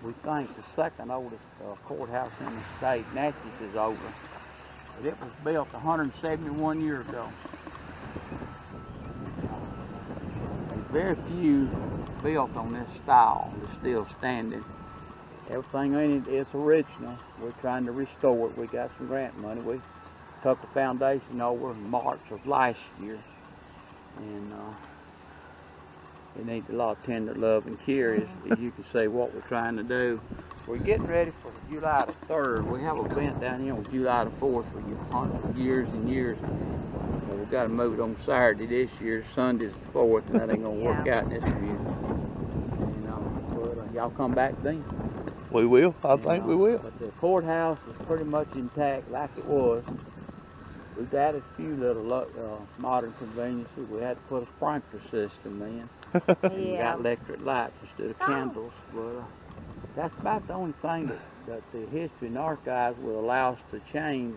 we think the second oldest courthouse in the state. Natchez is over. But it was built 171 years ago. Very few built on this style that's still standing. Everything in it is original. We're trying to restore it. We got some grant money. We took the foundation over in March of last year. And it needs a lot of tender love and care, as you can say, what we're trying to do. We're getting ready for July the 3rd. We have an event down here on July the 4th for years and years. But we've got to move it on Saturday this year. Sunday's the 4th, and that ain't going to work out in this community. And y'all come back then. We will. I think we will. But the courthouse is pretty much intact like it was. We've added a few little modern conveniences. We had to put a sprinkler system in. We got electric lights instead of candles. But that's about the only thing that the History and Archives will allow us to change,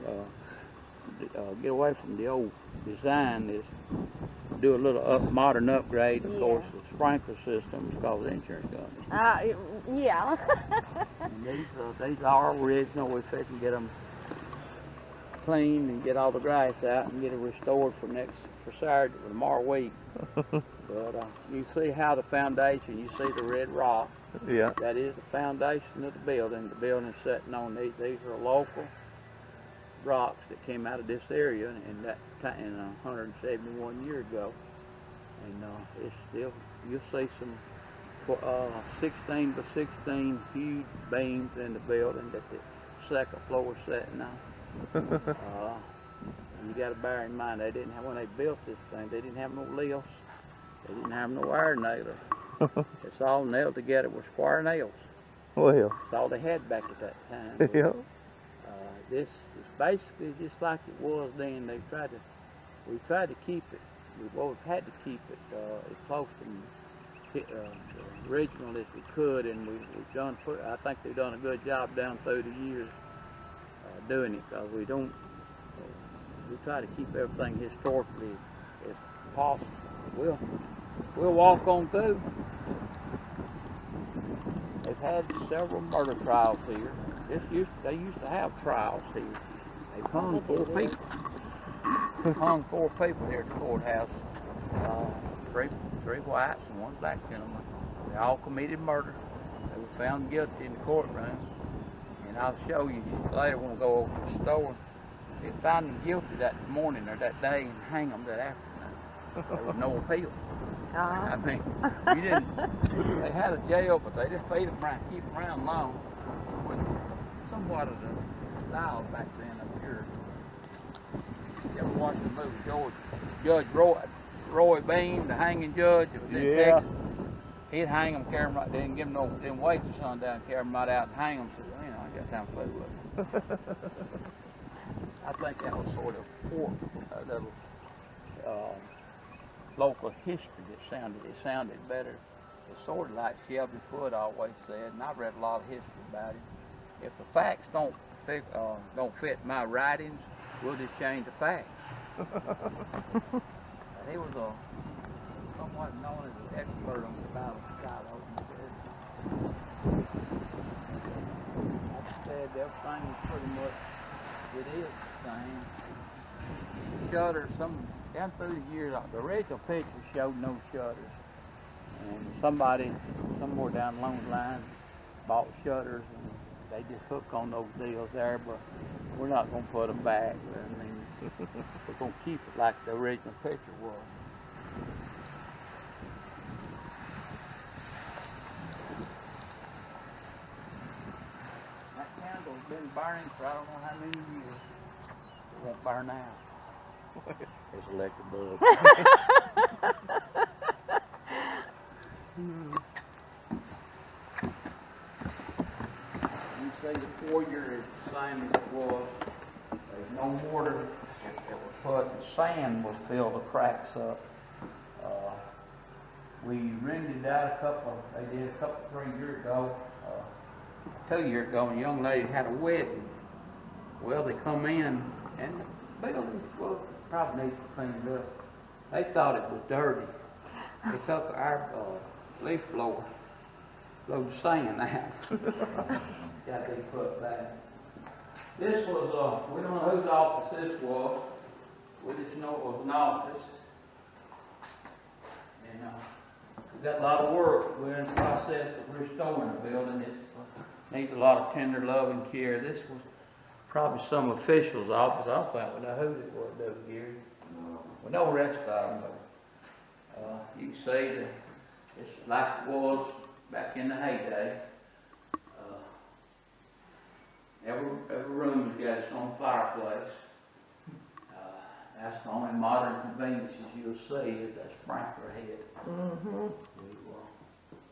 get away from the old design, is do a little modern upgrade. Of course, the sprinkler system is called the insurance company. And these are original. We're fixing to get them cleaned and get all the grass out and get it restored for Saturday or tomorrow week. But you see how the foundation, you see the red rock. Yeah. That is the foundation of the building. The building's sitting on these. These are local rocks that came out of this area in 171 years ago. And it's still, you'll see some 16 by 16 huge beams in the building that the second floor is sitting on. You got to bear in mind, they didn't have, when they built this thing, they didn't have no lifts, they didn't have no iron nailers. It's all nailed together with square nails. Well. That's all they had back at that time. Yeah. This is basically just like it was then. We tried to keep it. We've had to keep it as close to the original as we could, and we've done. I think they've done a good job down through the years doing it, because we try to keep everything historically as possible. We'll walk on through. They've had several murder trials here. They used to have trials here. They hung 4 people. They hung 4 people here at the courthouse. 3 whites and 1 black gentleman. They all committed murder. They were found guilty in the courtroom. And I'll show you later when we go over to the store. They found them guilty that morning or that day and hang them that afternoon. There was no appeal. I mean, they had a jail, but they just feed them around, keep them around long. With somewhat of the style back then up here. You ever watched the movie Judge Roy Bean, the hanging judge? It was in Texas. He'd hang them, carry them right, didn't wait till sundown, carry them right out and hang them. So, I got time to play with them. I think that was sort of a little local history that sounded better. It's sort of like Shelby Foote always said, and I've read a lot of history about it. If the facts don't fit my writings, we'll just change the facts. He was somewhat known as an expert on the Battle of Shiloh. Like I said, everything is pretty much, it is the same. Shutters, down through the years, the original picture showed no shutters. And somebody, somewhere down along the line, bought shutters, and they just hook on those deals there, but we're not going to put them back. I mean, we're going to keep it like the original picture was. That candle's been burning for I don't know how many years. It won't burn out. It's electric bulb. You see the foyer is the same as it was. There's no mortar that was put, and sand will fill the cracks up. We rented out they did a couple, 3 years ago, 2 years ago, and a young lady had a wedding. Well, they come in, and the building probably needs to be cleaned up. They thought it was dirty. They took our leaf blower load of sand out. Got to be put back. This was, we don't know whose office this was. We just know it was an office. And we got a lot of work. We're in the process of restoring the building. It needs a lot of tender love and care. This was probably some official's office. I don't think we know who it was, though, Gary. We know the rest of them, but you can see that it's like it was back in the heyday. Every room's got its own fireplace. That's the only modern conveniences you'll see is that sprinkler head. Mm-hmm.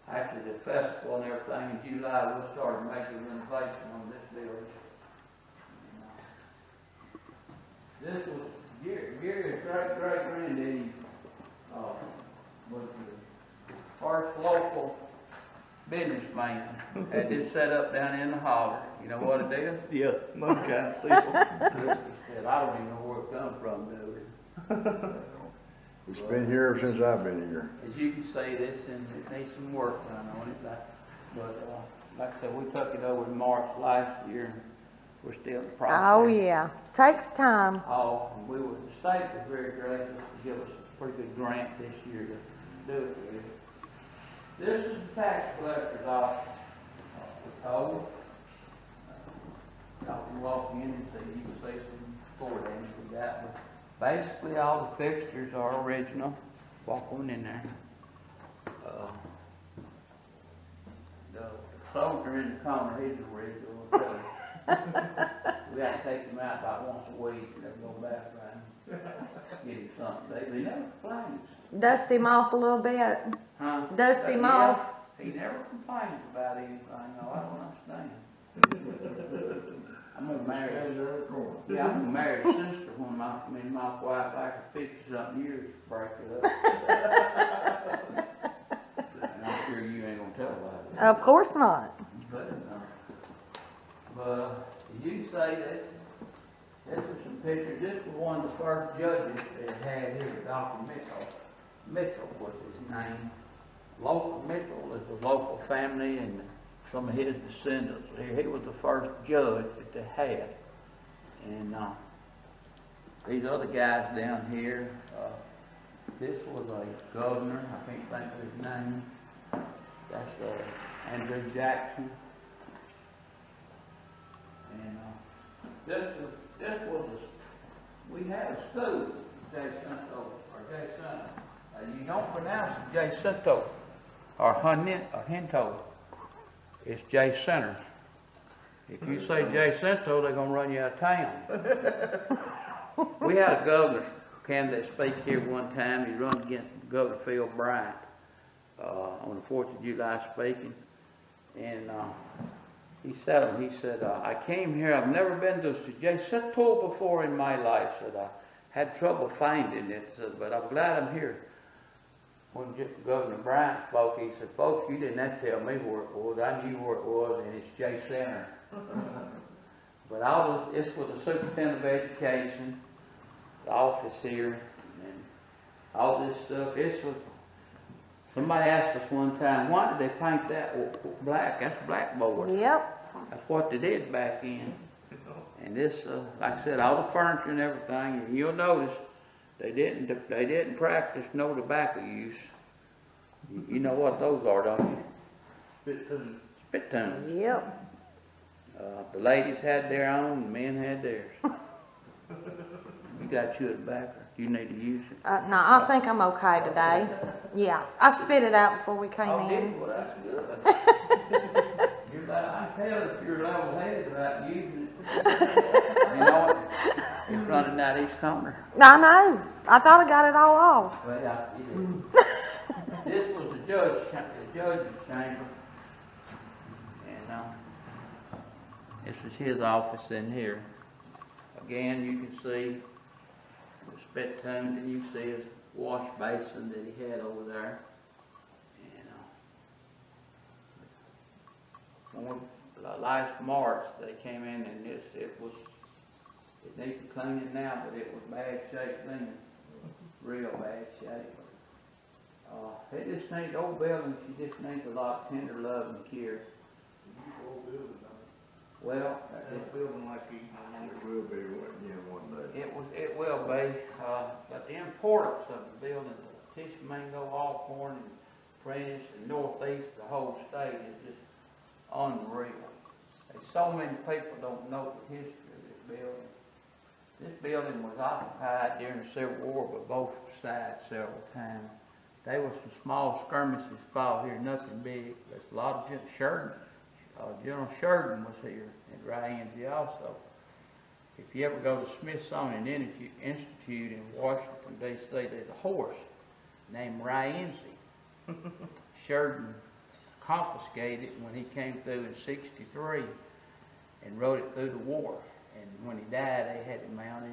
After the festival and everything in July, we'll start a major renovation on this building. This was Gary's great-great-granddaddy was the first local businessman. Had this set up down in the holler. You know what it is? Yeah, most kind of people. He said, I don't even know where it come from, do it? It's been here since I've been here. As you can see, this and it needs some work done on it. But like I said, we took it over in March last year. And we're still in the process. Oh, yeah. Takes time. Oh, and the state was very gracious to give us a pretty good grant this year to do it with. This is the tax collector's office. We're told. Y'all can walk in and see, you can see some floor damage we got, but basically all the fixtures are original. Walk on in there. The soldier in the corner, he's original. We got to take him out about once a week and then go back around. Get him something. They never complains. Dust him off a little bit. Huh? Dust him off. He never complains about anything. No, I don't understand. I'm gonna marry. Yeah, I'm gonna marry his sister when me and my wife, after 50-something years, break it up. And I'm sure you ain't gonna tell about it. Of course not. But you can say this was some pictures. This was one of the first judges that had here, Dr. Mitchell. Mitchell was his name. Local Mitchell is a local family and some of his descendants. He was the first judge that they had. And these other guys down here, this was a governor, I can't think of his name. That's Andrew Jackson. And we had a school, Jacinto, or Jacinto. You don't pronounce it Jacinto or Hinto. It's Jacinto. If you say Jacinto, they're going to run you out of town. We had a governor candidate speak here one time. He run against Governor Phil Bryant on the 4th of July speaking. And he said, I came here, I've never been to Jacinto before in my life. Said, I had trouble finding it, said, but I'm glad I'm here. When Governor Bryant spoke, he said, folks, you didn't have to tell me where it was. I knew where it was, and it's J Center. But this was the superintendent of education, the office here, and all this stuff. Somebody asked us one time, why did they paint that black? That's blackboard. Yep. That's what they did back in. And this, like I said, all the furniture and everything, and you'll notice they didn't practice no tobacco use. You know what those are, don't you? Spittoons. Yep. The ladies had their own, the men had theirs. You got you a tobacco. You need to use it. No, I think I'm okay today. Yeah. I spit it out before we came Oh, did in. you? Well, that's good. I can tell if you're level-headed about using it. You know what? It's running out each corner. I know. I thought I got it all off. Well, yeah, you did. This was the judge's chamber. And this is his office in here. Again, you can see the spittoons, and you see his wash basin that he had over there. And last March they came in and it needs to clean it now, but it was bad shape then, real bad shape. It just needs, old buildings, you just need a lot of tender love and care. Well, That building like he, It will be one day. it will be, but the importance of the building, the Tishomingo, Alcorn, and Prentice, and Northeast, the whole state is just unreal. And so many people don't know the history of this building. This building was occupied during the Civil War by both sides several times. There was some small skirmishes fought here, nothing big. There's a lot of General Sheridan was here at Rienzi also. If you ever go to Smithsonian Institute in Washington, D.C., there's a horse named Rienzi. Sheridan confiscated it when he came through in '63 and rode it through the war. And when he died, they had it mounted.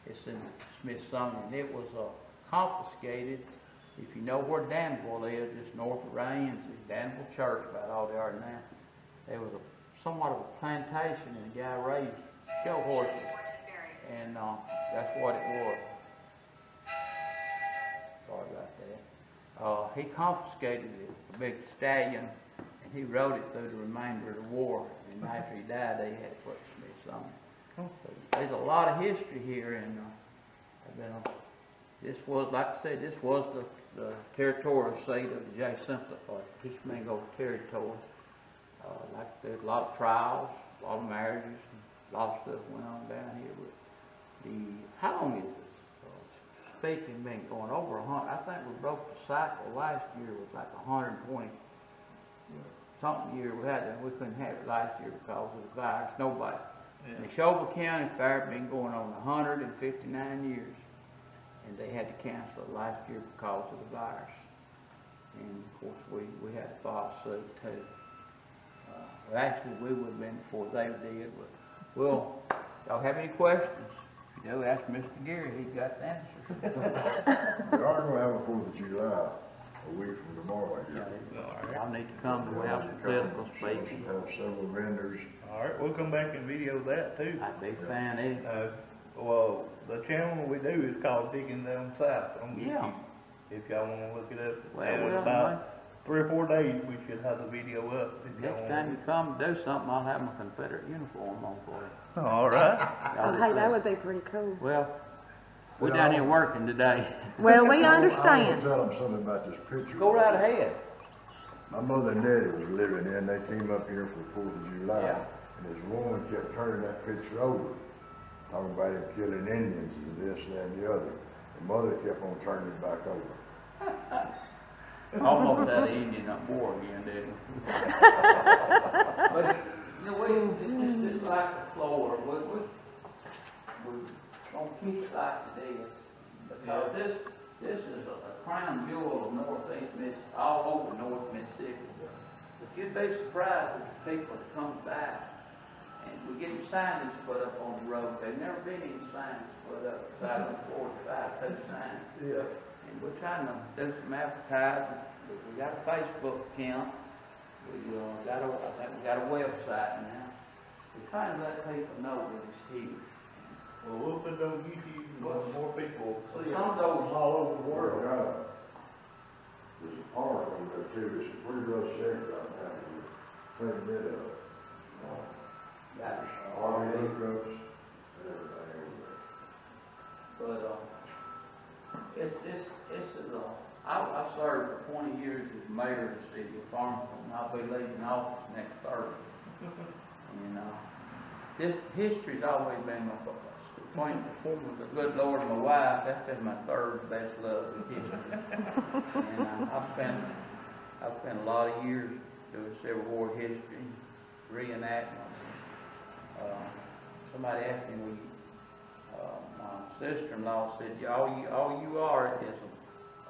It's in Smithsonian. It was confiscated. If you know where Danville is, just north of Rienzi, Danville Church, about all they are now. There was somewhat of a plantation, and the guy raised show horses, and that's what it was. Sorry about that. He confiscated it, a big stallion, and he rode it through the remainder of the war. And after he died, they had to put Smithsonian. So there's a lot of history here, and this was, like I said, this was the territorial seat of the Jacinta, or Tishomingo Territory. Like there's a lot of trials, a lot of marriages, a lot of stuff went on down here. But how long is this speaking been going? Over 100. I think we broke the cycle last year was like 120 something year. We couldn't have it last year because of the virus. Nobody. Yeah. The Neshoba County Fair been going on 159 years, and they had to cancel it last year because of the virus. And of course we had to file suit too. Well, actually, we would have been before they did, but y'all have any questions? You know, ask Mr. Gary, he got the answers. We are gonna have a 4th of July a week from tomorrow, I guess. Y'all need to come and we have some political speaking. Have several vendors. all right, we'll come back and video that too. I'd be a fan of it. Well, the channel we do is called Digging Down South on YouTube. Yeah. If y'all wanna look it up. Well, And in well, about 3 or 4 days, we should have the video up. if y'all Next wanna time you come to do something, I'll have my Confederate uniform on for you. All right. Y'all Oh, be hey, that glad. would be pretty cool. Well, we're down here working today. Well, we I understand. want to tell them something about this picture. Go right ahead. My mother and daddy was living in, they came up here for 4th of July. Yeah. And this woman kept turning that picture over, talking about him killing Indians and this, that, and the other. And mother kept on turning it back over. Almost had an Indian on board again, didn't we? But, you know, it's just like the floor. We're gonna keep it like it is. Because this is a crown jewel of Northeast Mississippi, all over North Mississippi. But you'd be surprised at the people that come back. And we're getting signage put up on the road. There's never been any signs put up beside on 45, two signs. Yeah. And we're trying to do some advertising. We got a Facebook account. I think we got a website now. We're trying to let people know that it's here. Well, we'll put it on YouTube, and more people will see it. Some of those all over the Well, world. God, there's a park over there too, it's a pretty rough shape right now, we're cleaning it up. got All the hookups, everything over there. but it's I served for 20 years as mayor of the city of Farmington, and I'll be leaving office next Thursday. And this history's always been between the good Lord and my wife. That's been my third best love in history. And I've spent a lot of years doing Civil War history, reenactments. Somebody asked me, my sister-in-law said, all you are is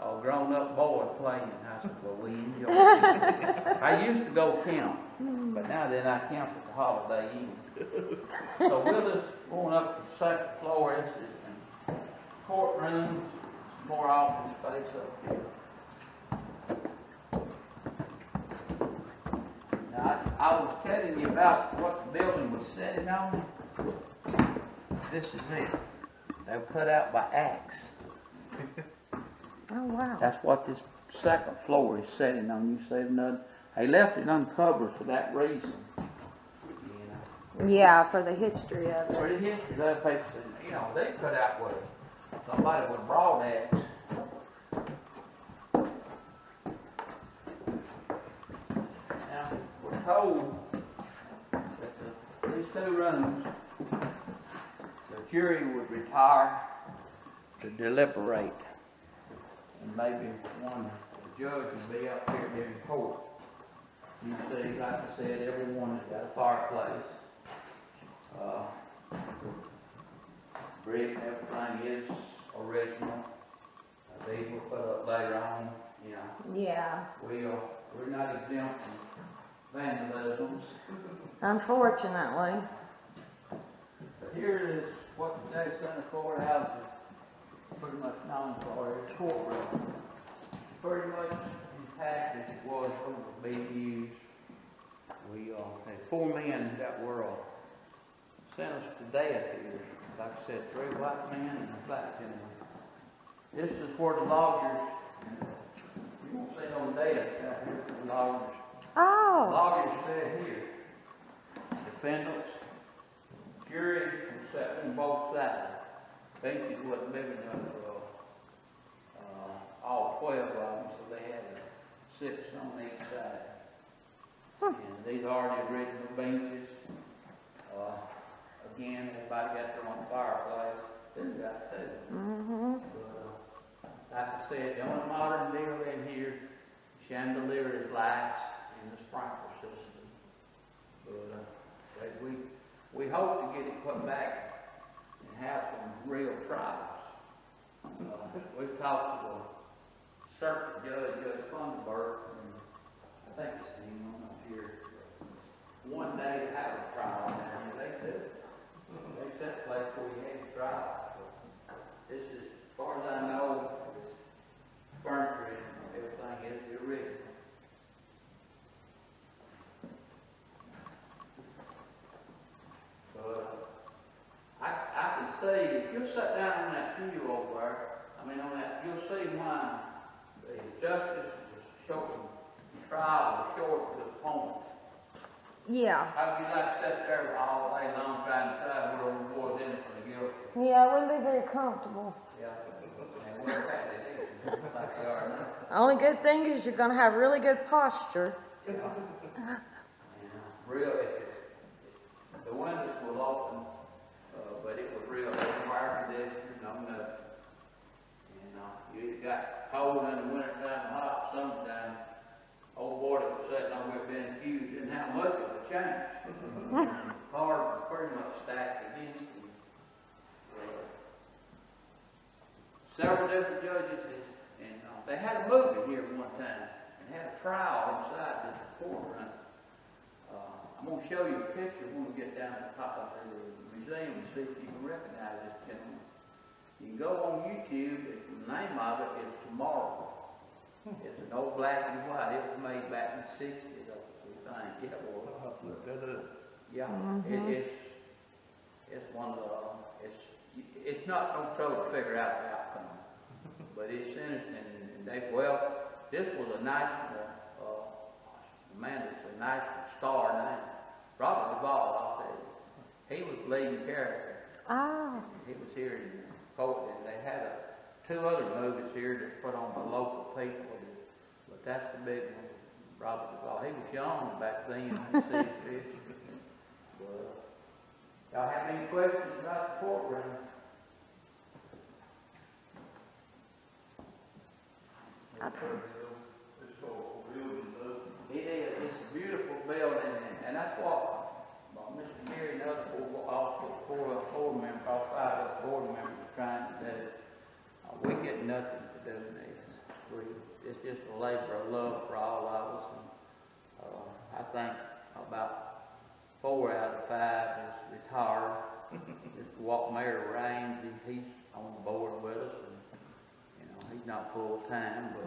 a grown-up boy playing. I said, well, we enjoy it. I used to go camp, but now then I camp at the Holiday Inn. So we're just going up to the second floor. This is courtrooms, some more office space up here. Now, I was telling you about what the building was sitting on. This is it. They were cut out by axe. Oh, wow. That's what this second floor is sitting on, you say nothing. They left it uncovered for that reason. You know, Yeah, for the history of for it. the history, that place, you know, they cut out with somebody with a broad axe. Now, we're told that these two rooms, the jury would retire to deliberate. And maybe one, the judge would be up here during court. You see, like I said, everyone has got a fireplace. Brick and everything is original. These were put up later on, you know. Yeah, We're not exempt from vandalisms. unfortunately. But here is what the Jackson Center Courthouse is pretty much known for, its courtroom. Pretty much intact as it was over BU's. We had 4 men that were sentenced to death here. Like I said, 3 white men and a black gentleman. This is where the loggers, you won't see no death out here for the loggers. Oh, Loggers sat here. Defendants, jury sat on both sides. Benches wasn't big enough for all 12 of them, so they had 6 on each side. And these are the original benches. Again, everybody got their own fireplace. This got two. mm-hmm. Like I said, the only modern deal in here, chandelier is lights and the sprinkler system. But we hope to get it put back and have some real trials. We've talked to a circuit judge, Judge Funderburg, and I think it's him up here. One day to have a trial down here, they do. They set a place where we had a trial. This is, as far as I know, furniture and everything is the original. But I can see, if you sit down on that pew over there, you'll see why the justice was short, the trial was short to the point. Yeah, How would you like to sit there all day long trying to decide whether the boy's innocent or guilty? yeah, it wouldn't be very comfortable. Yeah. And we're glad it is, like they are now. The only good thing is you're gonna have really good posture. And really, the windows will open, but it was real, fire conditioners, no nothing. And you got cold in the wintertime, hot summertime. Old boy that was sitting over there being accused didn't have much of a change. Cars was pretty much stacked against him. Several different judges, and they had a movie here one time, and had a trial inside this courtroom. I'm going to show you a picture when we get down to the top of the museum and see if you can recognize this gentleman. You can go on YouTube, the name of it is Tomorrow. It's an old black and white. It was made back in the 60s, I think. Yeah, well, Look that up. yeah, it's one of the, it's not no trouble to figure out the outcome, but it's innocent. And this was a national, man, it's a national star name. Robert Duvall, I'll tell you. He was the leading character. Ah, He was here in court, and they had 2 other movies here that put on by local people, but that's the big one, Robert Duvall. He was young back then when he sees this. Y'all have any questions about the courtroom? It is. It's a beautiful building, and that's what Mr. Gary and other board members, all 5 other board members are trying to do. We get nothing to do in this. It's just a labor of love for all of us. And, I think about 4 out of 5 is retired. Mr. Walt Mayor Raines, he's on the board with us, and he's not full time, but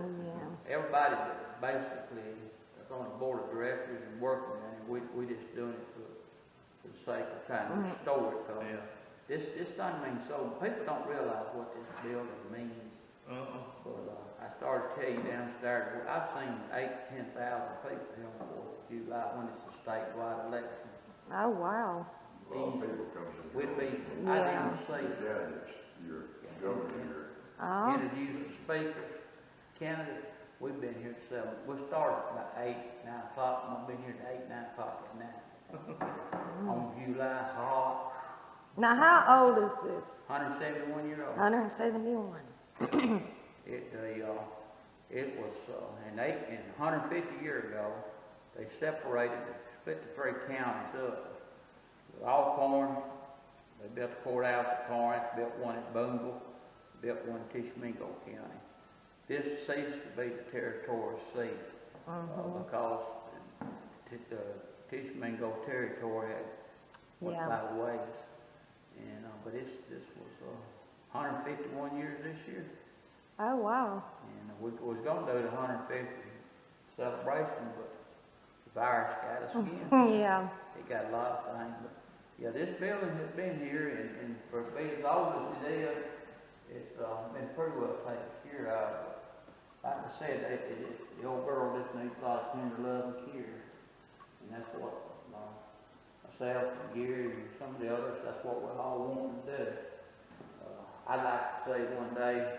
everybody that basically that's on the board of directors and working on it, we just doing it for the sake of trying to restore it. This doesn't mean so. People don't realize what this building means Uh-uh. I started to tell you downstairs, I've seen 8,000 to 10,000 people here on 4th of July when it's a statewide election. Oh, wow. A lot of people come to. We'd be, Yeah. I didn't see, Candidates, your governor here. Oh, introducing speakers, candidates. We've been here till 7. We started about 8, 9 o'clock, and I've been here till 8, 9 o'clock at night. On July, hot, now how old is this? 171-year-old. 171. It was, and 150 years ago, they separated, split the 3 counties up. All corn, they built the courthouse at Corinth, built one at Boonville, built one in Tishomingo County. This ceased to be the territorial seat, because the Tishomingo territory had went Yeah. by the ways. And, but this was, 151 years this year. Oh, wow. And we was gonna do the 150 celebration, but the virus got us again. Yeah. It got a lot of things, but yeah, this building has been here, and for being as old as it is, it's been pretty well taken care of. Like I said, the old girl just needs a lot of tender love and care, and that's what myself and Gary and some of the others, that's what we all want to do. I'd like to say one day,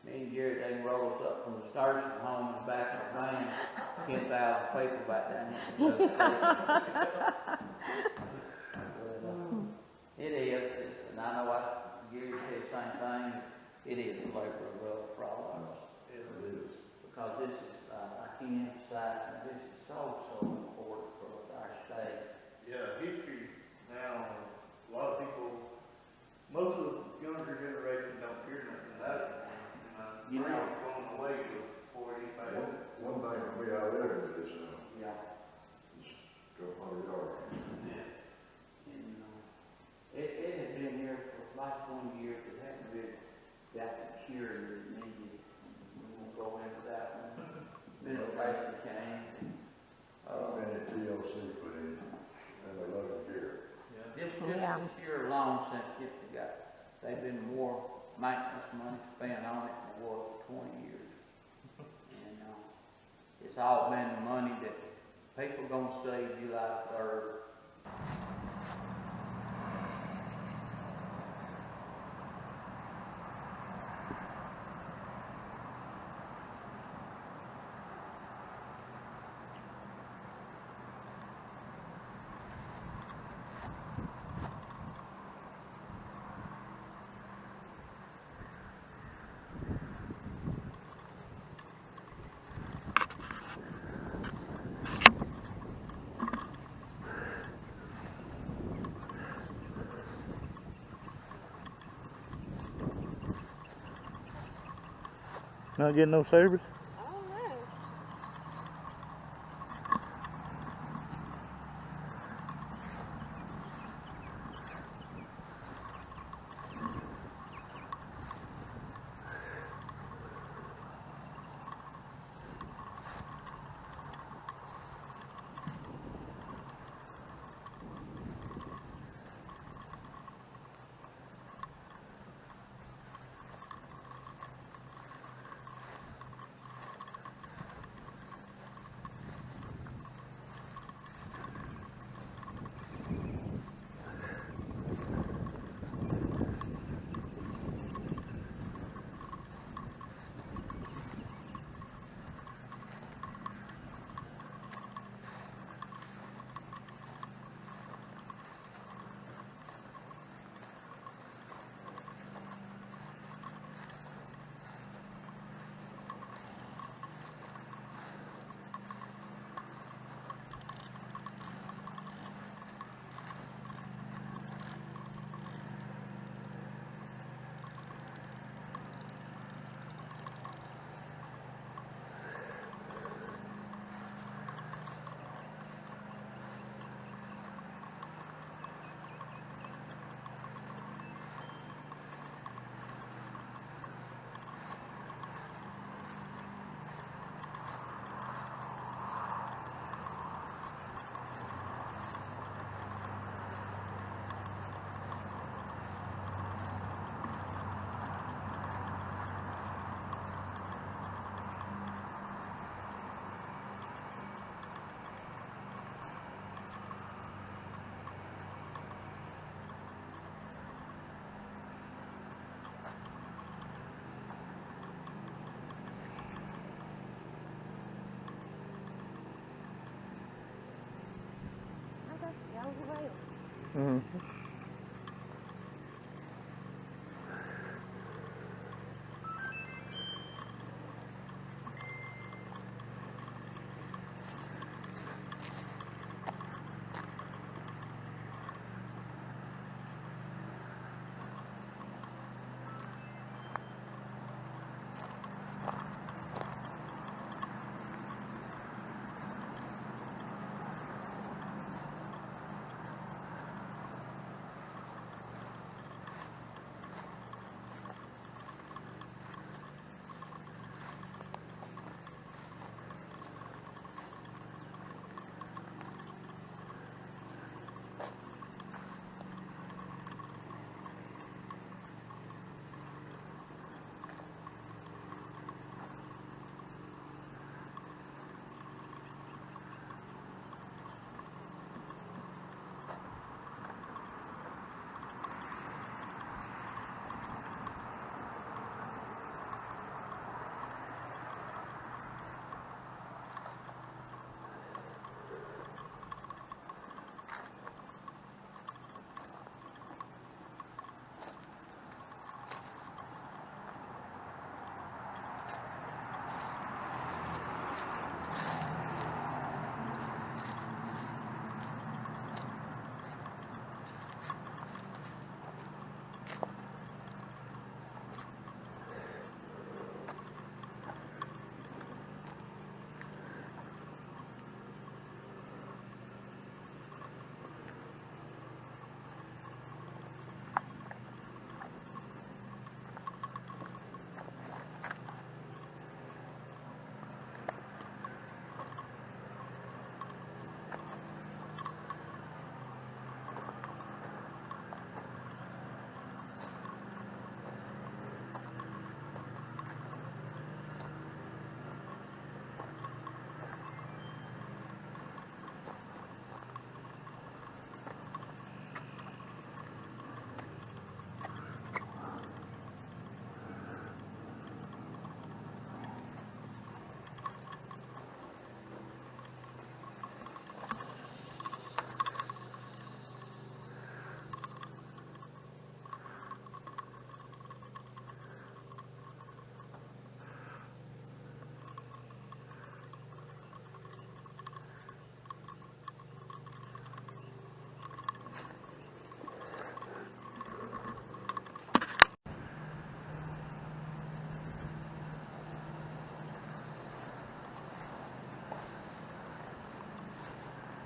me and Gary, they can roll us up from the nursing home in the back of the van, 10,000 people back down there. It is, and I know Gary said the same thing, it is a labor of love for all of us. It is. Because this is, I can't emphasize, this is so important for our state. Yeah, history now, a lot of people, most of the younger generation don't hear nothing about it. You know. It's going away before anybody. One thing that we out there is, Yeah. is 1,200 yards. And, it had been here for like 20 years, it hadn't really got the cure that it needed. We won't go into that one. Administration came, Many TLC put in, and a lot of gear. just Yeah. this year alone since Gibson got, they've been more maintenance money spent on it than it was for 20 years. And, it's all been the money that people gonna see July 3rd. Not getting no service? Mhm.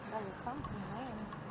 There was something there.